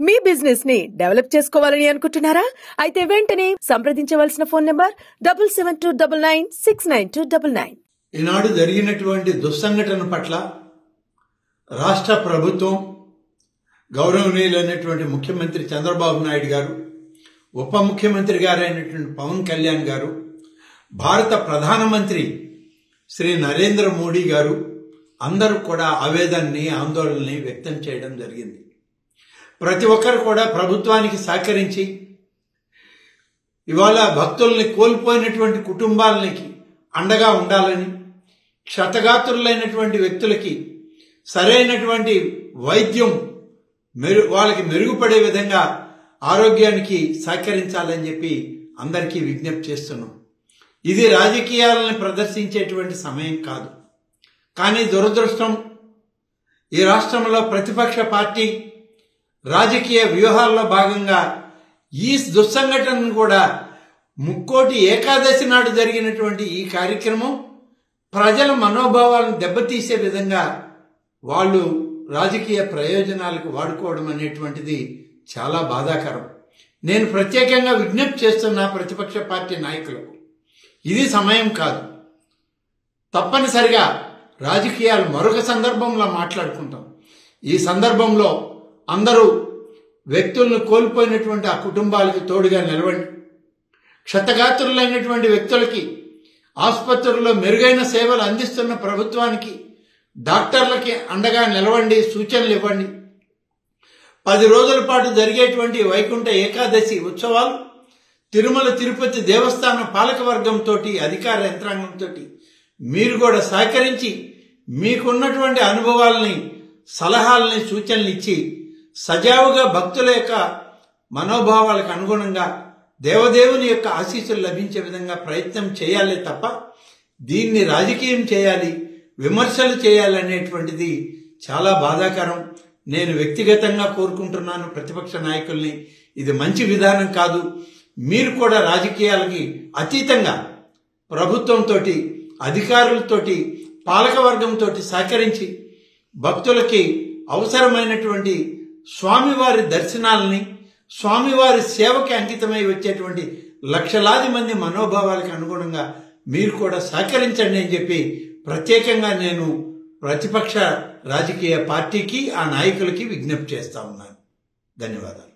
మీ business ని develop చేసుకోవాలని అనుకుంటున్నారా? అయితే వెంటనే సంప్రదించవలసిన ఫోన్ నంబర్ 7729969299. ఈనాడు జరిగినటువంటి దుస్సంఘటన పట్ల రాష్ట్ర ప్రభుత్వం, గౌరవనీయులైనటువంటి ముఖ్యమంత్రి చంద్రబాబు నాయుడు గారు, ఉప ముఖ్యమంత్రి గారైనటువంటి పవన్ కళ్యాణ్ గారు, భారత ప్రధానమంత్రి శ్రీ నరేంద్ర మోడీ గారు అందరూ కూడా ఆవేదనని, ఆందోళనని వ్యక్తం చేయడం జరిగింది. ప్రతి ఒక్కరు కూడా ప్రభుత్వానికి సహకరించి ఇవాళ భక్తుల్ని కోల్పోయినటువంటి కుటుంబాలకి అండగా ఉండాలని, క్షతగాత్రులైనటువంటి వ్యక్తులకి సరైనటువంటి వైద్యం వాళ్ళకి మెరుగుపడే విధంగా ఆరోగ్యానికి సహకరించాలని చెప్పి అందరికీ విజ్ఞప్తి చేస్తున్నాం. ఇది రాజకీయాలను ప్రదర్శించేటువంటి సమయం కాదు. కానీ దురదృష్టం, ఈ రాష్ట్రంలో ప్రతిపక్ష పార్టీ రాజకీయ వ్యూహాల్లో భాగంగా ఈ దుస్సంఘటనను కూడా ముక్కోటి ఏకాదశి నాడు జరిగినటువంటి ఈ కార్యక్రమం ప్రజల మనోభావాలను దెబ్బతీసే విధంగా వాళ్ళు రాజకీయ ప్రయోజనాలకు వాడుకోవడం అనేటువంటిది చాలా బాధాకరం. నేను ప్రత్యేకంగా విజ్ఞప్తి చేస్తున్న ప్రతిపక్ష పార్టీ నాయకులకు, ఇది సమయం కాదు. తప్పనిసరిగా రాజకీయాలు మరొక సందర్భంలో మాట్లాడుకుంటాం. ఈ సందర్భంలో అందరూ వ్యక్తులను కోల్పోయినటువంటి ఆ కుటుంబాలకు తోడుగా నిలవండి. క్షతగాత్రులైనటువంటి వ్యక్తులకి ఆసుపత్రుల్లో మెరుగైన సేవలు అందిస్తున్న ప్రభుత్వానికి, డాక్టర్లకి అండగా నిలవండి, సూచనలు ఇవ్వండి. 10 రోజుల పాటు జరిగేటువంటి వైకుంఠ ఏకాదశి ఉత్సవాలు తిరుమల తిరుపతి దేవస్థానం పాలకవర్గంతో, అధికార యంత్రాంగంతో మీరు కూడా సహకరించి మీకున్నటువంటి అనుభవాలని, సలహాలని, సూచనలు ఇచ్చి సజావుగా భక్తుల యొక్క మనోభావాలకు అనుగుణంగా దేవదేవుని యొక్క ఆశీస్సులు లభించే విధంగా ప్రయత్నం చేయాలి తప్ప దీన్ని రాజకీయం చేయాలి, విమర్శలు చేయాలనేటువంటిది చాలా బాధాకరం. నేను వ్యక్తిగతంగా కోరుకుంటున్నాను ప్రతిపక్ష నాయకుల్ని, ఇది మంచి విధానం కాదు. మీరు కూడా రాజకీయాలకి అతీతంగా ప్రభుత్వంతో, అధికారులతోటి, పాలకవర్గంతో సహకరించి భక్తులకి అవసరమైనటువంటి స్వామివారి దర్శనాలని, స్వామివారి సేవకి అంకితమై వచ్చేటువంటి లక్షలాది మంది మనోభావాలకు అనుగుణంగా మీరు కూడా సహకరించండి అని చెప్పి ప్రత్యేకంగా నేను ప్రతిపక్ష రాజకీయ పార్టీకి, ఆ నాయకులకి విజ్ఞప్తి చేస్తా ఉన్నాను. ధన్యవాదాలు.